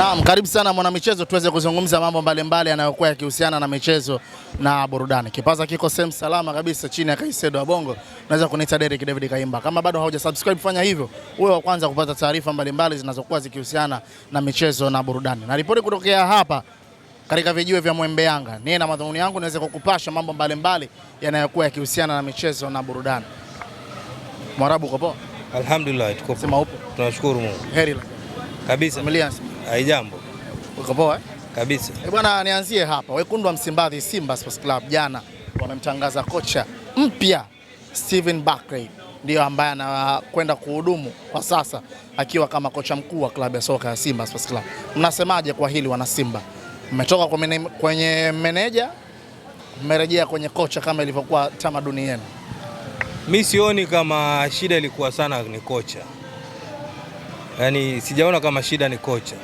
Naam, karibu sana mwanamichezo, tuweze kuzungumza mambo mbalimbali yanayokuwa yakihusiana na michezo na burudani. Kipaza kiko sehemu salama kabisa chini ya Kaisedo wa Bongo. Unaweza kuniita Derek David Kaimba. Kama bado hauja-subscribe, fanya hivyo uwe wa kwanza kupata taarifa mbalimbali zinazokuwa zikihusiana na michezo na burudani. Na ripoti kutokea hapa katika vijiwe vya Mwembe Yanga. Niye na madhumuni yangu niweze kukupasha mambo mbalimbali yanayokuwa yakihusiana na michezo na burudani. Mwarabu uko poa? Alhamdulillah, tuko poa. Sema upo? Tunashukuru Mungu. Heri kabisa. Familia haijambo. Uko poa? Kabisa. Bwana, nianzie hapa. Wekundu wa Msimbazi Simba Sports Club jana wamemtangaza kocha mpya Steven Barkley, ndio ambaye anakwenda kuhudumu kwa sasa akiwa kama kocha mkuu wa klabu ya soka ya Simba Sports Club. Mnasemaje kwa hili wana Simba? Mmetoka kwenye meneja, mmerejea kwenye kocha kama ilivyokuwa tamaduni yenu? Mimi sioni kama shida ilikuwa sana ni kocha. Yaani sijaona kama shida ni kocha.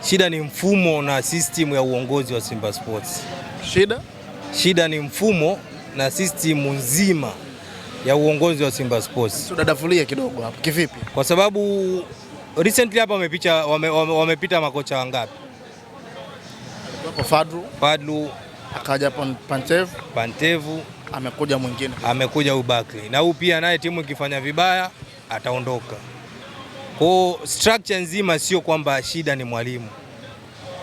Shida ni mfumo na system ya uongozi wa Simba Sports. Shida ni mfumo na system nzima ya uongozi wa Simba Sports. Tudadafulie kidogo hapo. Kivipi? Kwa sababu recently hapa wamepita makocha wangapi? Fadlu, akaja Pantevu, amekuja Barkley. Na huyu pia naye timu ikifanya vibaya ataondoka. Kwa structure nzima sio kwamba shida ni mwalimu.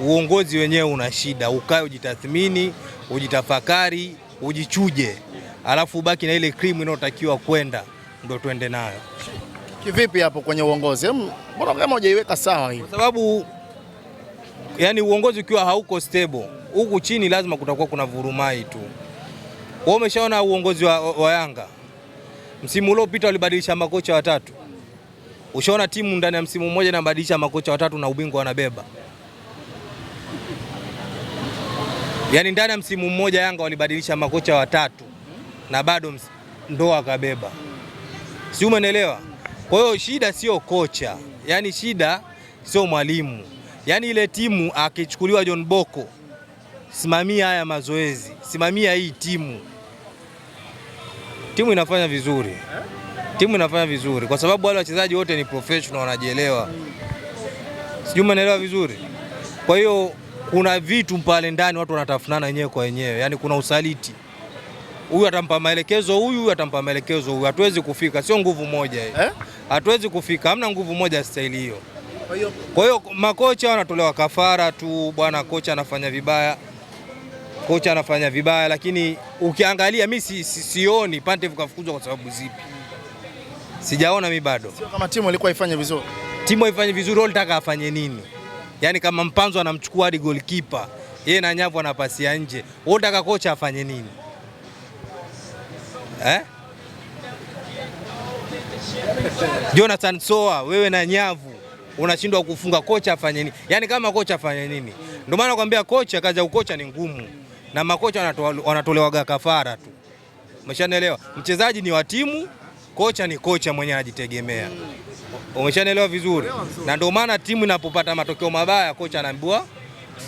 Uongozi wenyewe una shida. Ukae ujitathmini, ujitafakari, ujichuje. Alafu ubaki na ile cream inayotakiwa kwenda ndio tuende nayo. Kivipi hapo kwenye uongozi? Mbona kama hujaiweka sawa hivi? Kwa sababu yani uongozi ukiwa hauko stable, huku chini lazima kutakuwa kuna vurumai tu. Wewe umeshaona uongozi wa Yanga. Msimu uliopita walibadilisha makocha watatu. Ushaona timu ndani ya msimu mmoja inabadilisha makocha watatu na ubingwa wanabeba? Yaani ndani ya msimu mmoja Yanga walibadilisha makocha watatu na bado ndo akabeba. Si umeelewa? Kwa hiyo shida sio kocha, yaani shida sio mwalimu. Yaani ile timu akichukuliwa John Boko, simamia haya mazoezi, simamia hii timu. Timu inafanya vizuri. Timu inafanya vizuri kwa sababu wale wachezaji wote ni professional, wanajielewa. Sijui umeelewa vizuri. Kwa hiyo kuna vitu pale ndani watu wanatafunana wenyewe kwa wenyewe. Yaani kuna usaliti. Huyu atampa maelekezo huyu atampa maelekezo huyu. Hatuwezi kufika, sio nguvu moja hii. Hatuwezi kufika, hamna nguvu moja staili hiyo. Kwa hiyo makocha wanatolewa kafara tu, bwana kocha anafanya vibaya. Kocha anafanya vibaya, lakini ukiangalia mimi sioni Pantev kafukuzwa kwa sababu zipi. Sijaona mimi bado. Sio kama timu ilikuwa ifanye vizuri. Timu haifanye vizuri, walitaka afanye nini? Yaani kama Mpanzo anamchukua hadi goalkeeper, yeye na Nyavu anapasia nje. Walitaka kocha afanye nini? Jonathan Soa, wewe na Nyavu unashindwa kufunga, kocha afanye nini? Yaani kama kocha afanye nini? Ndio maana nakwambia kocha, kazi ya ukocha ni ngumu. Na makocha wanatolewa kafara tu. Umeshanielewa? Mchezaji ni wa timu, kocha ni kocha mwenye anajitegemea. Umeshanielewa vizuri? Na ndio maana timu inapopata matokeo mabaya kocha anaambiwa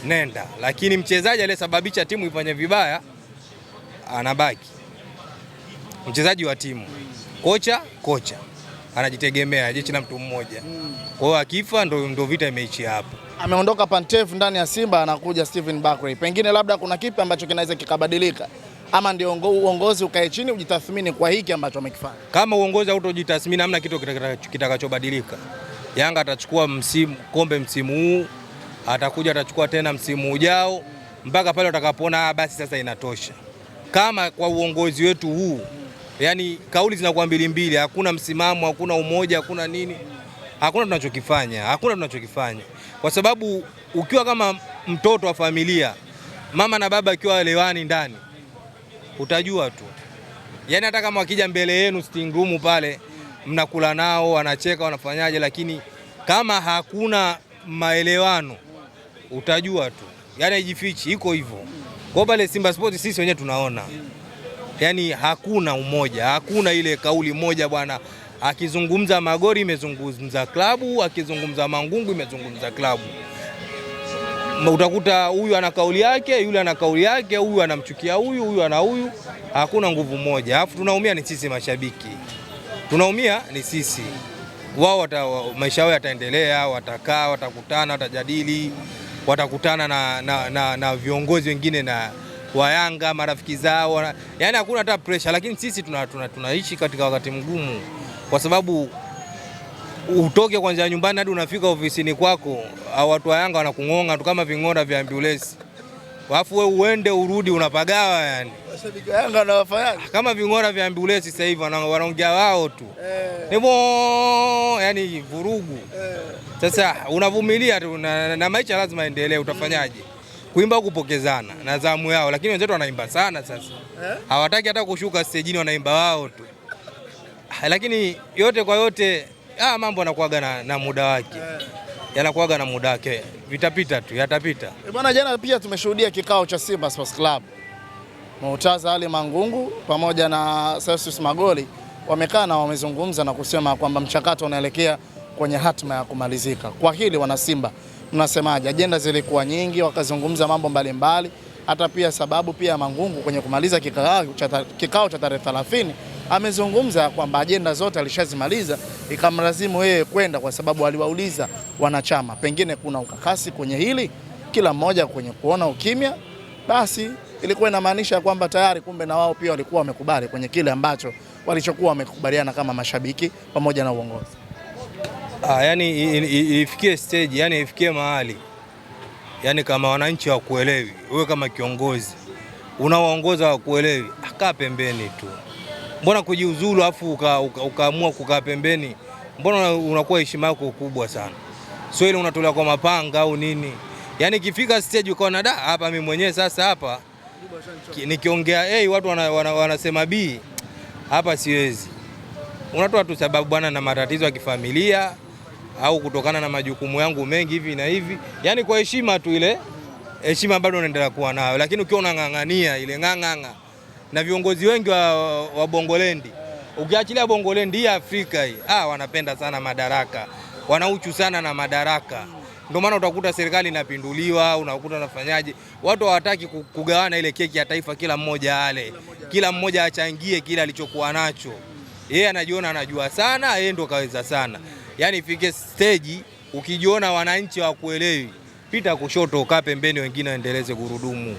nenda. Lakini mchezaji aliyesababisha timu ifanye vibaya anabaki. Mchezaji wa timu. Kocha anajitegemea, jeshi la mtu mmoja. Kwa hiyo akifa ndio vita imeishia hapo. Ameondoka Pantev ndani ya Simba, anakuja Steven Barkley. Pengine labda kuna kipi ambacho kinaweza kikabadilika? Ama ndio uongozi ukae chini ujitathmini kwa hiki ambacho amekifanya? Kama uongozi hautojitathmini hamna kitu kitakachobadilika. Yanga atachukua kombe msimu huu, atakuja atachukua tena msimu ujao mpaka pale utakapoona basi sasa inatosha. Kama kwa uongozi wetu huu, yani kauli zinakuwa mbili, hakuna msimamo, hakuna umoja, hakuna nini. Hakuna tunachokifanya. Kwa sababu ukiwa kama mtoto wa familia, mama na baba akiwa elewani ndani, utajua tu. Yaani hata kama wakija mbele yenu sitting room pale, mnakula nao, wanacheka, wanafanyaje, lakini kama hakuna maelewano, utajua tu. Yaani haijifichi, iko hivyo. Kwa pale Simba Sports sisi wenyewe tunaona. Yaani hakuna umoja, hakuna ile kauli moja bwana. Akizungumza Magori imezungumza klabu, akizungumza Mangungu imezungumza klabu. Utakuta huyu ana kauli yake, yule ana kauli yake, huyu anamchukia huyu ana huyu. Hakuna nguvu moja. Alafu tunaumia ni sisi mashabiki. Tunaumia ni sisi. wao maisha yao yataendelea, watakaa, watakutana, watajadili, watakutana na viongozi wengine na wa Yanga, marafiki zao, yani hakuna hata pressure. Lakini sisi tunaishi katika wakati mgumu, kwa sababu utoke kwanza nyumbani hadi unafika ofisini kwako, watu wa Yanga wanakung'onga tu kama ving'ora vya ambulance. Alafu wewe uende urudi unapagawa yani. Mashabiki wa Yanga wanawafanyaje? Kama ving'ora vya ambulance sasa hivi wanaongea wao tu. Hivyo yani vurugu. Sasa unavumilia tu na maisha lazima endelee, utafanyaje? Kuimba kupokezana na zamu yao, lakini wenzetu wanaimba sana sasa. Hawataki hata kushuka stage, wanaimba wao tu. Lakini yote kwa yote mambo yanakuaga na muda wake. Yanakuaga na muda wake. Vitapita tu, yatapita. Bwana, jana pia tumeshuhudia kikao cha Simba Sports Club. Murtaza Ali Mangungu pamoja na Celsius Magoli wamekaa na wamezungumza na kusema kwamba mchakato unaelekea kwenye hatima ya kumalizika. Kwa hili wana Simba mnasemaje? Ajenda zilikuwa nyingi, wakazungumza mambo mbalimbali, hata pia sababu pia Mangungu kwenye kumaliza kikao cha tarehe 30 amezungumza kwamba ajenda zote alishazimaliza, ikamlazimu yeye kwenda kwa sababu aliwauliza wanachama pengine kuna ukakasi kwenye hili, kila mmoja kwenye kuona ukimya, basi ilikuwa inamaanisha kwamba tayari kumbe na wao pia walikuwa wamekubali kwenye kile ambacho walichokuwa wamekubaliana kama mashabiki pamoja na uongozi. Yani ifikie stage, yani ifikie mahali, yani kama wananchi wakuelewi, wewe kama kiongozi unaoongoza wakuelewi, kaa pembeni tu. Mbona kujiuzulu afu ukaamua kukaa pembeni? Mbona unakuwa heshima yako kubwa sana? Sio ile unatolewa kwa mapanga au nini? Yani ikifika stage ukaona hapa mimi mwenyewe sasa hapa nikiongea watu wanasema B, hapa siwezi. Unatoa tu sababu bwana na matatizo ya kifamilia au kutokana na majukumu yangu mengi hivi na hivi. Yani kwa heshima tu, ile heshima bado unaendelea kuwa nayo, lakini ukiwa unang'ang'ania ile ng'ang'anga na viongozi wengi wa Bongolendi, ukiachilia Bongolendi hii Afrika hii, wanapenda sana madaraka, wanauchu sana na madaraka. Ndio maana utakuta serikali inapinduliwa, unakuta unafanyaje, watu hawataki kugawana ile keki ya taifa, kila mmoja ale, kila mmoja achangie kile alichokuwa nacho. Yeye anajiona anajua sana, yeye ndo kaweza sana. Yani ifike stage ukijiona wananchi hawakuelewi, pita kushoto, kaa pembeni, wengine waendeleze gurudumu.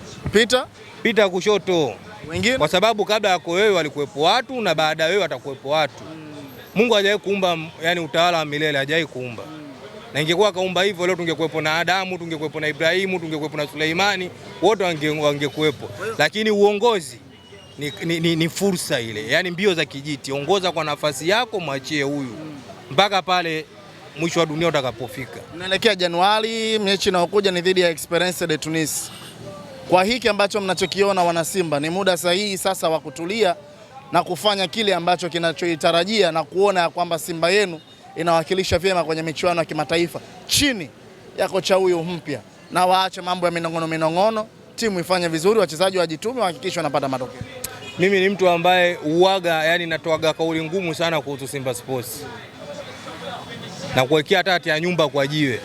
Pita kushoto wengine, kwa sababu kabla yako wewe walikuwepo watu na baada wewe watakuwepo watu. Mungu hajawahi kuumba yani utawala wa milele, hajawahi kuumba. Na ingekuwa kaumba hivyo leo tungekuwepo na Adamu, tungekuwepo na Ibrahimu, tungekuwepo na Suleimani, wote wangekuwepo. Lakini uongozi ni fursa ile, yani mbio za kijiti, ongoza kwa nafasi yako, mwachie huyu mpaka pale mwisho wa dunia utakapofika. Naelekea Januari, mechi inayokuja ni dhidi ya Esperance de Tunis. Kwa hiki ambacho mnachokiona wana Simba, ni muda sahihi sasa wa kutulia na kufanya kile ambacho kinachoitarajia na kuona kwamba Simba yenu inawakilisha vyema kwenye michuano ya kimataifa chini ya kocha huyu mpya, na waache mambo ya minongono, timu ifanye vizuri, wachezaji wajitume, wahakikishe wanapata matokeo. Mimi ni mtu ambaye uwaga, yani natoaga kauli ngumu sana kuhusu Simba Sports, na kuwekea hata ya nyumba kwa jiwe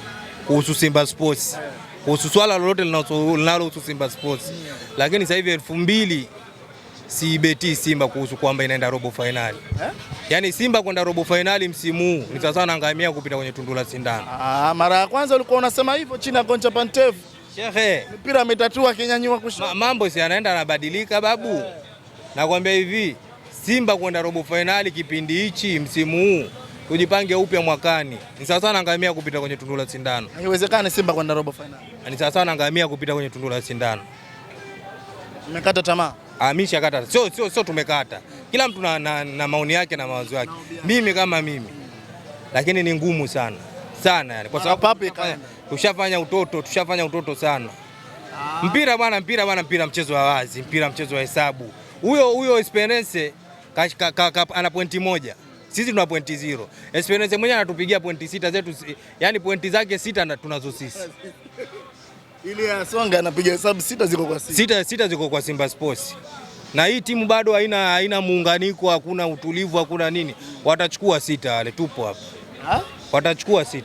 kuhusu Simba Sports, kuhusu swala lolote linalohusu Simba Sports. Lakini sasa hivi 2000 siibeti Simba kuhusu kwamba inaenda robo finali. Yani Simba kwenda robo finali msimu huu ni sasa naangamia kupita kwenye tundu la sindano. Mara ya kwanza ulikuwa unasema hivyo chini ya kocha Pantev. Shehe, mpira ametatua kinyanyua kushoto. Mambo si yanaenda yanabadilika babu. Nakwambia hivi, Simba kwenda robo finali kipindi hichi msimu huu, tujipange upya mwakani. Ni sasa naangamia kupita kwenye tundu la sindano. Haiwezekani Simba kwenda robo finali. Ni sasa naangamia kupita kwenye tundu la sindano. Umekata tamaa? Amisha kata. Sio tumekata. Kila mtu na maoni yake na mawazo yake. Mimi kama mimi. Lakini ni ngumu sana. Sana yani. Kwa sababu tushafanya utoto sana. Mpira bwana, mpira mchezo wa wazi, mpira mchezo wa hesabu. Huyo Esperance ana pointi moja. Sisi tuna pointi 0. Esperance mwenyewe anatupigia pointi 6 zetu, yani pointi zake 6 tunazo sisi. Ile ya Songa anapiga hesabu 6 ziko kwa Simba. 6 ziko kwa Simba Sports. Na hii timu bado haina muunganiko, hakuna utulivu, hakuna nini. Watachukua 6 wale, tupo hapa. Watachukua 6.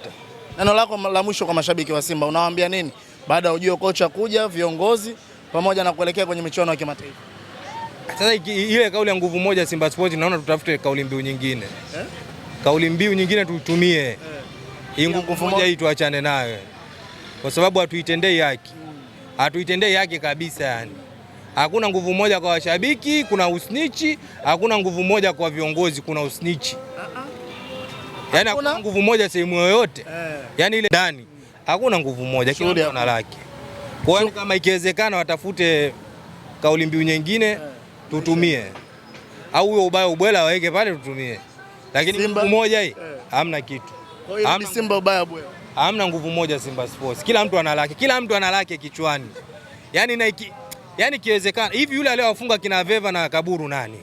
Neno lako la mwisho kwa mashabiki wa Simba, unawaambia nini baada ya ujio kocha kuja, viongozi pamoja na kuelekea kwenye michuano ya kimataifa? Sasa ile kauli ya nguvu moja Simba Sports, naona tutafute kauli mbiu nyingine. kauli mbiu nyingine tuitumie. Hii nguvu moja hii tuachane nayo, kwa sababu hatuitendei haki. Hatuitendei haki kabisa yani. Hakuna nguvu moja kwa washabiki, kuna usnichi. Hakuna nguvu moja kwa viongozi, kuna usnichi. Yani hakuna nguvu moja sehemu yoyote. Yani ile ndani hakuna nguvu moja, kila mtu ana lake. Kwa hiyo kama ikiwezekana watafute kauli mbiu nyingine tutumie, au huyo ubaya ubwela waweke pale tutumie, lakini nguvu moja hii hamna kitu. Kwa hiyo Simba ubaya bwela hamna nguvu moja Simba Sports. Kila mtu ana lake, kila mtu ana lake kichwani. Yani kiwezekana hivi, yule aliyowafunga kina Veva na Kaburu nani?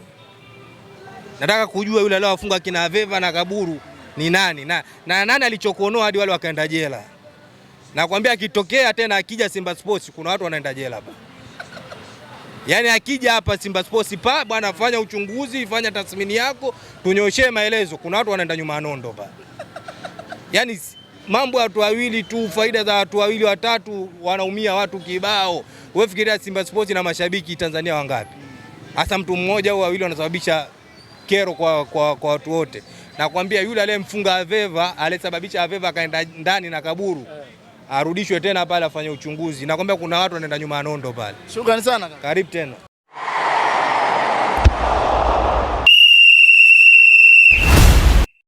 Nataka kujua yule aliyowafunga kina Veva na Kaburu ni nani? Na nani alichokonoa hadi wale wakaenda jela? Nakwambia akitokea tena akija Simba Sports kuna watu wanaenda jela hapa. Yani akija hapa Simba Sports pa bwana, fanya uchunguzi, fanya tathmini yako, tunyoshee maelezo, kuna watu wanaenda nyuma nondo pa. Yani mambo ya watu wawili tu, faida za watu wawili watatu, wanaumia watu kibao. Wewe fikiria Simba Sports na mashabiki Tanzania wangapi? Hasa mtu mmoja au wawili wanasababisha kero kwa watu wote. Nakwambia yule aliyemfunga Aveva, alisababisha Aveva akaenda ndani na Kaburu, arudishwe tena pale afanye uchunguzi. Nakwambia kuna watu wanaenda nyuma nondo pale. Shukrani sana. Karibu tena.